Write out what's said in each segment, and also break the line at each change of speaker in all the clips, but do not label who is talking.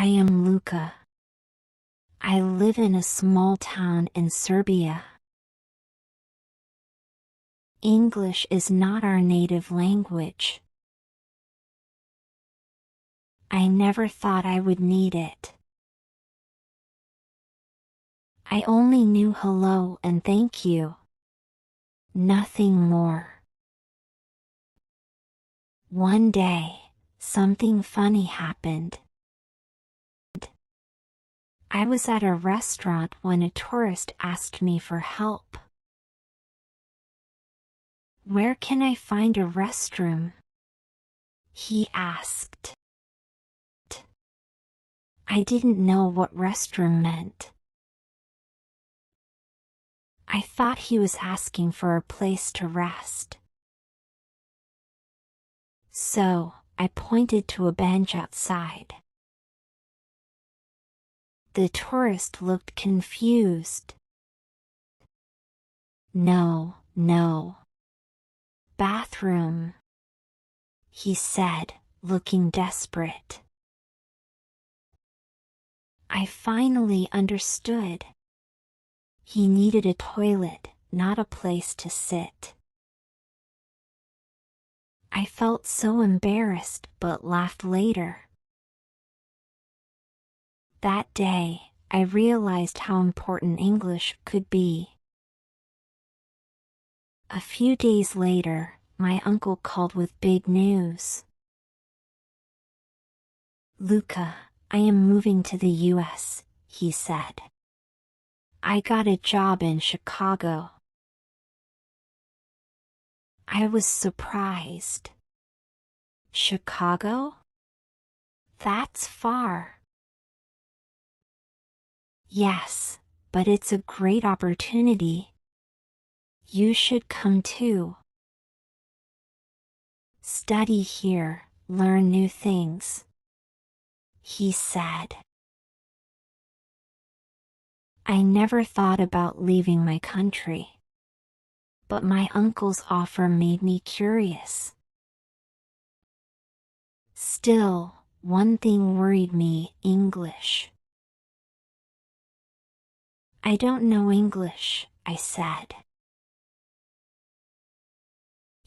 I am Luka. I live in a small town in Serbia. English is not our native language. I never thought I would need it. I only knew hello and thank you. Nothing more. One day, something funny happened. I was at a restaurant when a tourist asked me for help. "Where can I find a restroom?" he asked. I didn't know what restroom meant. I thought he was asking for a place to rest. So, I pointed to a bench outside. The tourist looked confused. "No, no. Bathroom," he said, looking desperate. I finally understood. He needed a toilet, not a place to sit. I felt so embarrassed but laughed later. That day, I realized how important English could be. A few days later, my uncle called with big news. "Luka, I am moving to the US," he said. "I got a job in Chicago." I was surprised. Chicago? That's far. "Yes, but it's a great opportunity. You should come too. Study here, learn new things," he said. I never thought about leaving my country. But my uncle's offer made me curious. Still, one thing worried me: English. "I don't know English," I said.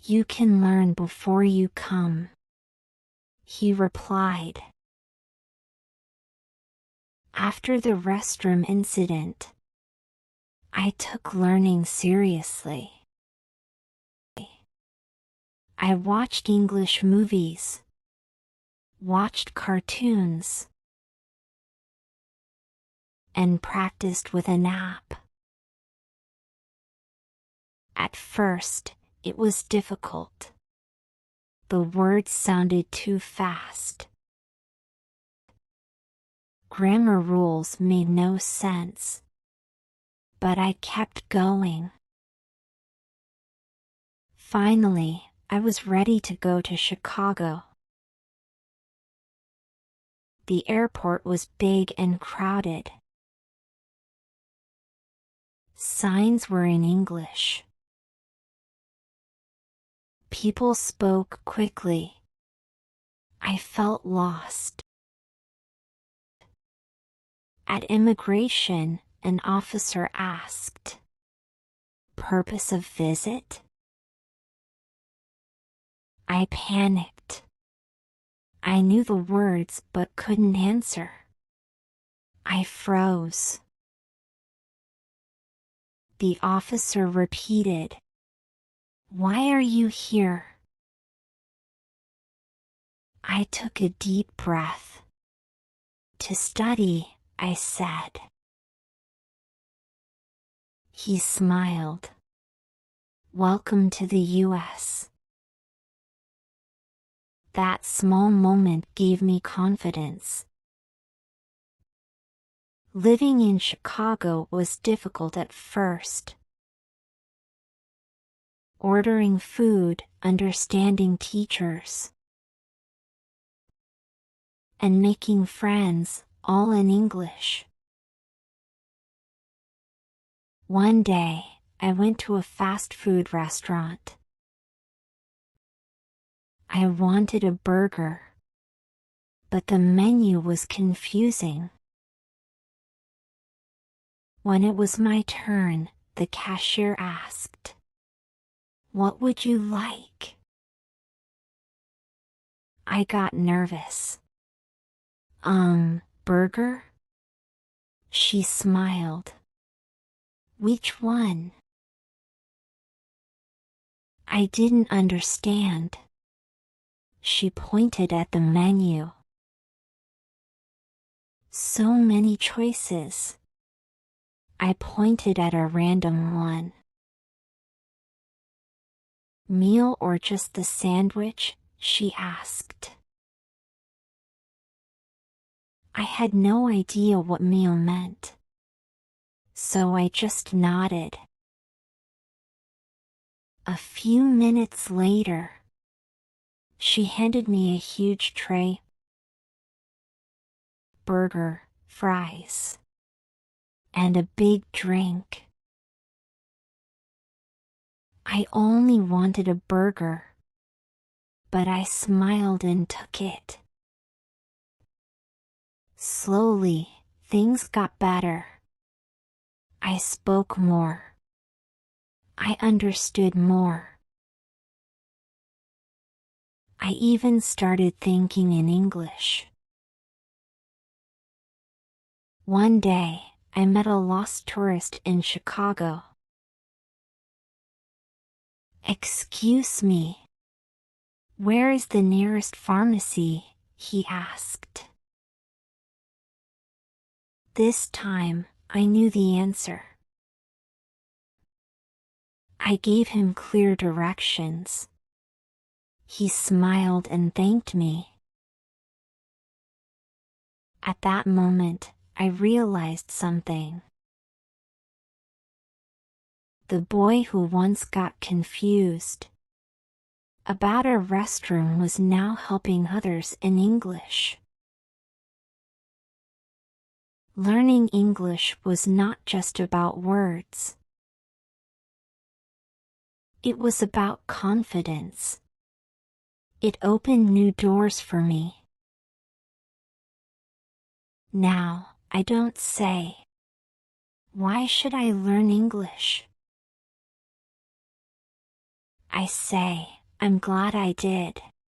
"You can learn before you come," he replied. After the restroom incident, I took learning seriously. I watched English movies, watched cartoons, and practiced with an app. At first, it was difficult. The words sounded too fast. Grammar rules made no sense. But I kept going. Finally, I was ready to go to Chicago. The airport was big and crowded. Signs were in English. People spoke quickly. I felt lost. At immigration, an officer asked, "Purpose of visit?" I panicked. I knew the words but couldn't answer. I froze. The officer repeated, "Why are you here?" I took a deep breath. "To study," I said. He smiled. "Welcome to the US." That small moment gave me confidence. Living in Chicago was difficult at first. Ordering food, understanding teachers, and making friends, all in English. One day, I went to a fast food restaurant. I wanted a burger. but the menu was confusing. When it was my turn, the cashier asked, "What would you like?" I got nervous. Burger?" She smiled. "Which one?" I didn't understand. She pointed at the menu. So many choices. I pointed at a random one. "Meal or just the sandwich?" she asked. I had no idea what meal meant, so I just nodded. A few minutes later, she handed me a huge tray. Burger, fries, and a big drink. I only wanted a burger, but I smiled and took it. Slowly, things got better. I spoke more. I understood more. I even started thinking in English. One day, I met a lost tourist in Chicago. "Excuse me, where is the nearest pharmacy?" he asked. This time, I knew the answer. I gave him clear directions. He smiled and thanked me. At that moment, I realized something. The boy who once got confused about a restroom was now helping others in English. Learning English was not just about words. It was about confidence. It opened new doors for me. Now, I don't say, "Why should I learn English?" I say, "I'm glad I did."